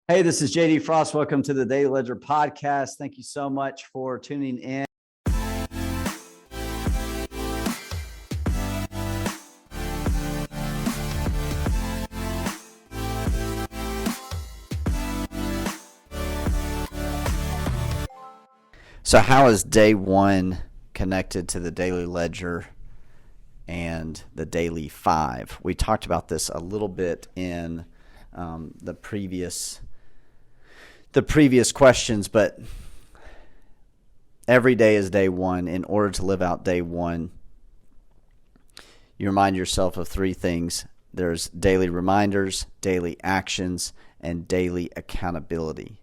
Hey, this is JD Frost. Welcome to the Daily Ledger podcast. Thank you so much for tuning in. So how is day one connected to the Daily Ledger and the Daily Five? We talked about this a little bit in the previous questions, but every day is day one. In order to live out day one, you remind yourself of three things. There's daily reminders, daily actions, and daily accountability.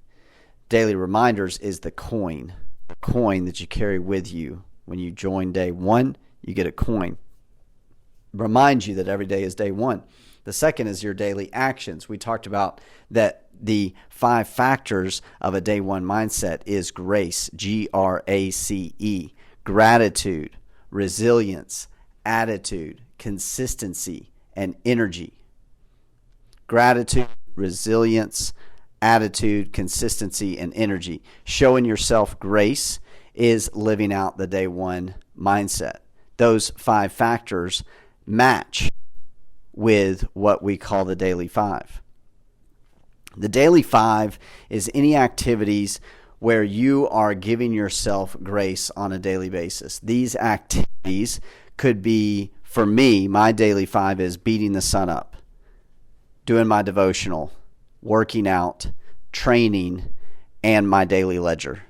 Daily reminders is the coin that you carry with you. When you join day one, you get a coin. Reminds you that every day is day one. The second is your daily actions. We talked about that the 5 factors of a day one mindset is grace, Grace, gratitude, resilience, attitude, consistency, and energy. Gratitude, resilience, attitude, consistency, and energy. Showing yourself grace is living out the day one mindset. Those 5 factors match with what we call the Daily Five. The Daily Five is any activities where you are giving yourself grace on a daily basis. These activities could be, for me, my Daily Five is beating the sun up, doing my devotional, working out, training, and my daily ledger,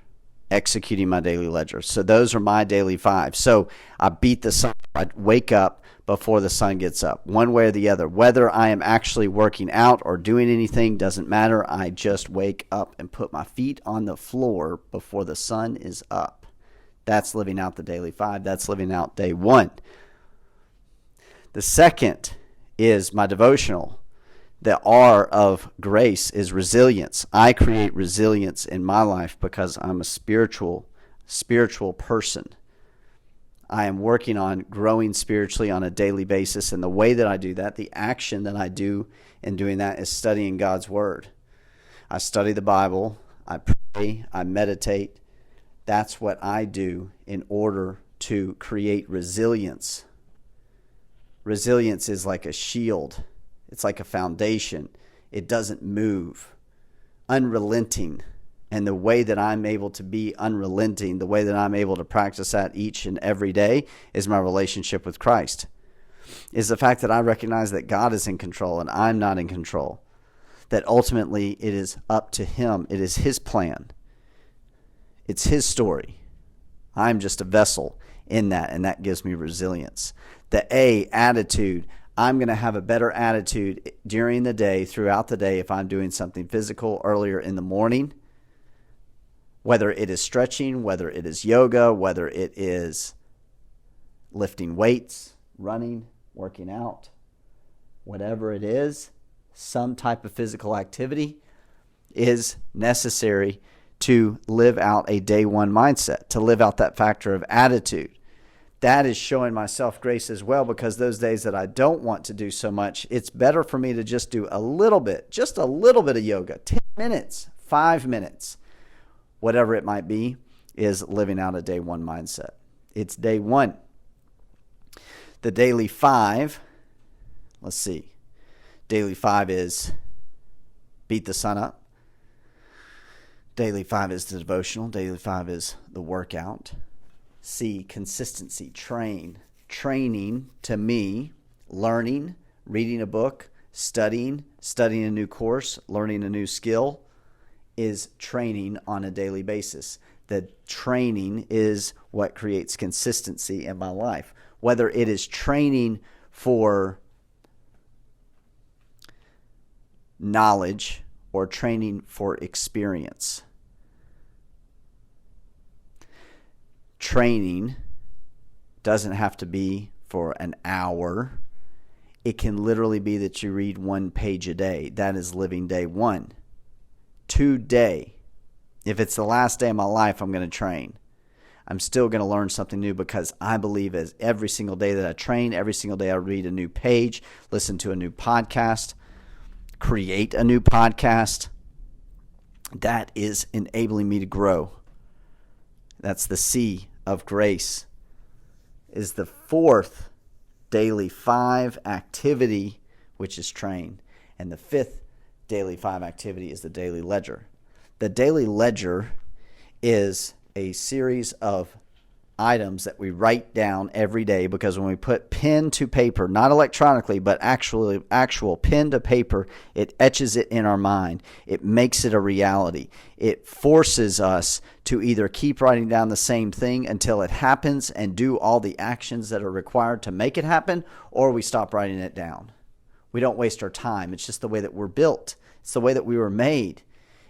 executing my daily ledger. So those are my Daily Five. So I beat the sun. I wake up before the sun gets up, one way or the other. Whether I am actually working out or doing anything doesn't matter. I just wake up and put my feet on the floor before the sun is up. That's living out the Daily Five. That's living out day one. The second is my devotional. The R of grace is resilience. I create resilience in my life because I'm a spiritual person. I am working on growing spiritually on a daily basis, and the way that I do that, the action that I do in doing that, is studying God's Word. I study the Bible, I pray, I meditate. That's what I do in order to create resilience. Resilience is like a shield. It's like a foundation. It doesn't move. Unrelenting. And the way that I'm able to be unrelenting, the way that I'm able to practice that each and every day, is my relationship with Christ. Is the fact that I recognize that God is in control and I'm not in control. That ultimately it is up to Him. It is His plan. It's His story. I'm just a vessel in that, and that gives me resilience. The A, attitude. I'm going to have a better attitude during the day, throughout the day, if I'm doing something physical earlier in the morning. Whether it is stretching, whether it is yoga, whether it is lifting weights, running, working out, whatever it is, some type of physical activity is necessary to live out a day one mindset, to live out that factor of attitude. That is showing myself grace as well, because those days that I don't want to do so much, it's better for me to just do just a little bit of yoga, 10 minutes, 5 minutes. Whatever it might be, is living out a day one mindset. It's day one. The Daily Five, let's see. Daily Five is beat the sun up. Daily Five is the devotional. Daily Five is the workout. C, consistency, training to me, learning, reading a book, studying a new course, learning a new skill, is training on a daily basis. The training is what creates consistency in my life. Whether it is training for knowledge or training for experience. Training doesn't have to be for an hour. It can literally be that you read 1 page a day. That is living day one. Today, if it's the last day of my life, I'm going to train. I'm still going to learn something new, because I believe as every single day that I train, every single day I read a new page, listen to a new podcast, create a new podcast, That is enabling me to grow. That's the C of grace. Is the fourth daily 5 activity, which is train. And the fifth daily 5 activity is the daily ledger. The daily ledger is a series of items that we write down every day, because when we put pen to paper, not electronically, but actual pen to paper, it etches it in our mind. It makes it a reality. It forces us to either keep writing down the same thing until it happens and do all the actions that are required to make it happen, or we stop writing it down. We don't waste our time. It's just the way that we're built. It's the way that we were made.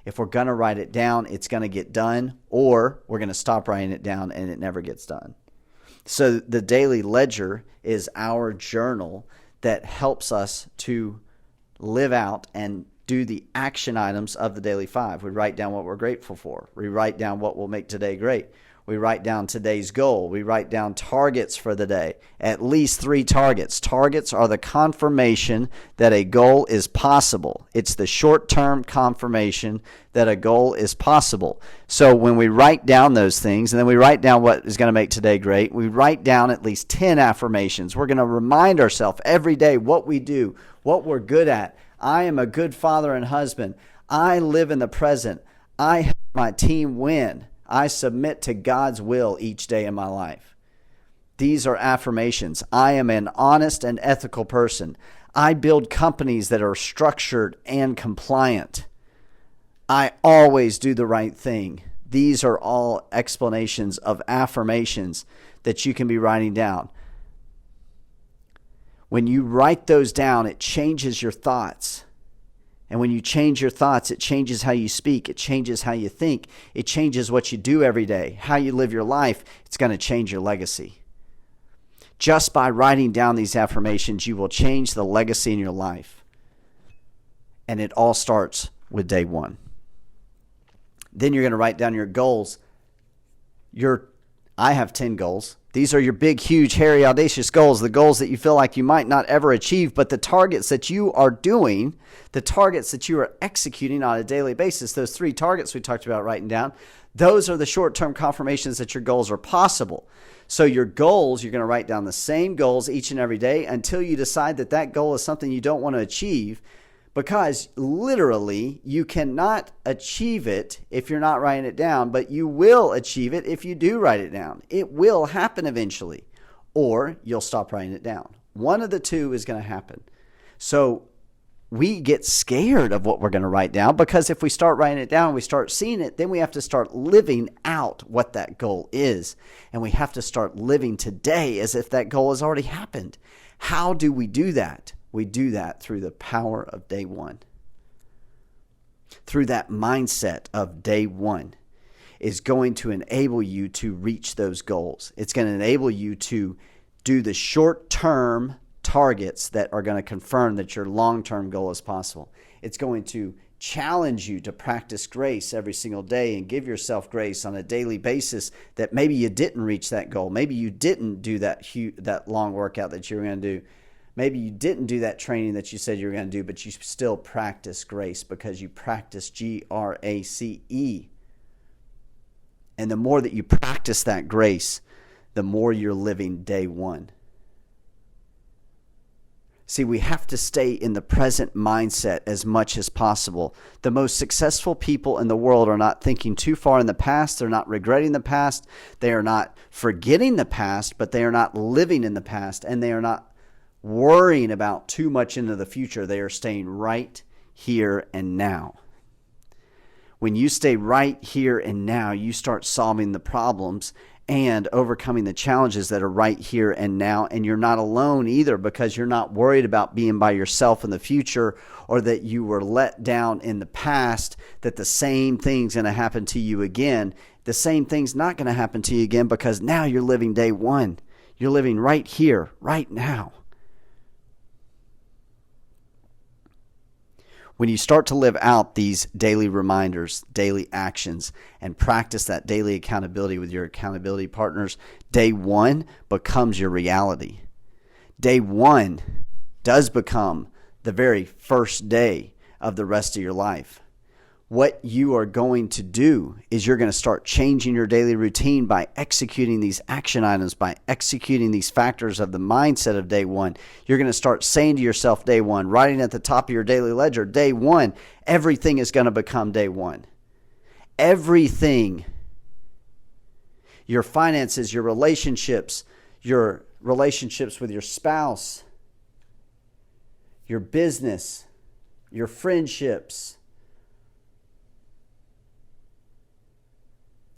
If we're going to write it down, it's going to get done, or we're going to stop writing it down and it never gets done. So the daily ledger is our journal that helps us to live out and do the action items of the daily 5. We write down what we're grateful for. We write down what will make today great. We write down today's goal. We write down targets for the day, at least 3 targets. Targets are the confirmation that a goal is possible. It's the short-term confirmation that a goal is possible. So when we write down those things, and then we write down what is going to make today great, we write down at least 10 affirmations. We're going to remind ourselves every day what we do, what we're good at. I am a good father and husband. I live in the present. I help my team win. I submit to God's will each day in my life. These are affirmations. I am an honest and ethical person. I build companies that are structured and compliant. I always do the right thing. These are all explanations of affirmations that you can be writing down. When you write those down, it changes your thoughts. And when you change your thoughts, it changes how you speak. It changes how you think. It changes what you do every day, how you live your life. It's going to change your legacy. Just by writing down these affirmations, you will change the legacy in your life. And it all starts with day 1. Then you're going to write down your goals. I have 10 goals. These are your big, huge, hairy, audacious goals, the goals that you feel like you might not ever achieve, but the targets that you are doing, the targets that you are executing on a daily basis, those 3 targets we talked about writing down, those are the short-term confirmations that your goals are possible. So your goals, you're going to write down the same goals each and every day until you decide that that goal is something you don't want to achieve, because literally you cannot achieve it if you're not writing it down, but you will achieve it if you do write it down. It will happen eventually, or you'll stop writing it down. One of the two is going to happen. So we get scared of what we're going to write down, because if we start writing it down, we start seeing it, then we have to start living out what that goal is. And we have to start living today as if that goal has already happened. How do we do that? We do that through the power of day 1. Through that mindset of day 1 is going to enable you to reach those goals. It's going to enable you to do the short-term targets that are going to confirm that your long-term goal is possible. It's going to challenge you to practice grace every single day and give yourself grace on a daily basis that maybe you didn't reach that goal. Maybe you didn't do that long workout that you were going to do. Maybe you didn't do that training that you said you were going to do, but you still practice grace because you practice GRACE. And the more that you practice that grace, the more you're living day 1. See, we have to stay in the present mindset as much as possible. The most successful people in the world are not thinking too far in the past. They're not regretting the past. They are not forgetting the past, but they are not living in the past, and they are not worrying about too much into the future. They are staying right here and now. When you stay right here and now, you start solving the problems and overcoming the challenges that are right here and now. And you're not alone either, because you're not worried about being by yourself in the future, or that you were let down in the past, that the same thing's going to happen to you again. The same thing's not going to happen to you again, because now you're living day 1. You're living right here, right now. When you start to live out these daily reminders, daily actions, and practice that daily accountability with your accountability partners, day 1 becomes your reality. Day 1 does become the very first day of the rest of your life. what you are going to do is you're going to start changing your daily routine by executing these action items, by executing these factors of the mindset of day one. You're going to start saying to yourself day one, writing at the top of your daily ledger, day one, everything is going to become day one. Everything. Your finances, your relationships with your spouse, your business, your friendships,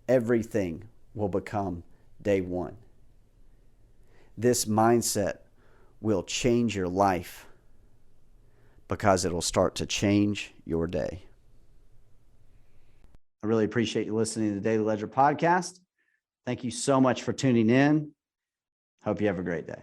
everything will become day one. This mindset will change your life because it'll start to change your day. I really appreciate you listening to the Daily Ledger podcast. Thank you so much for tuning in. Hope you have a great day.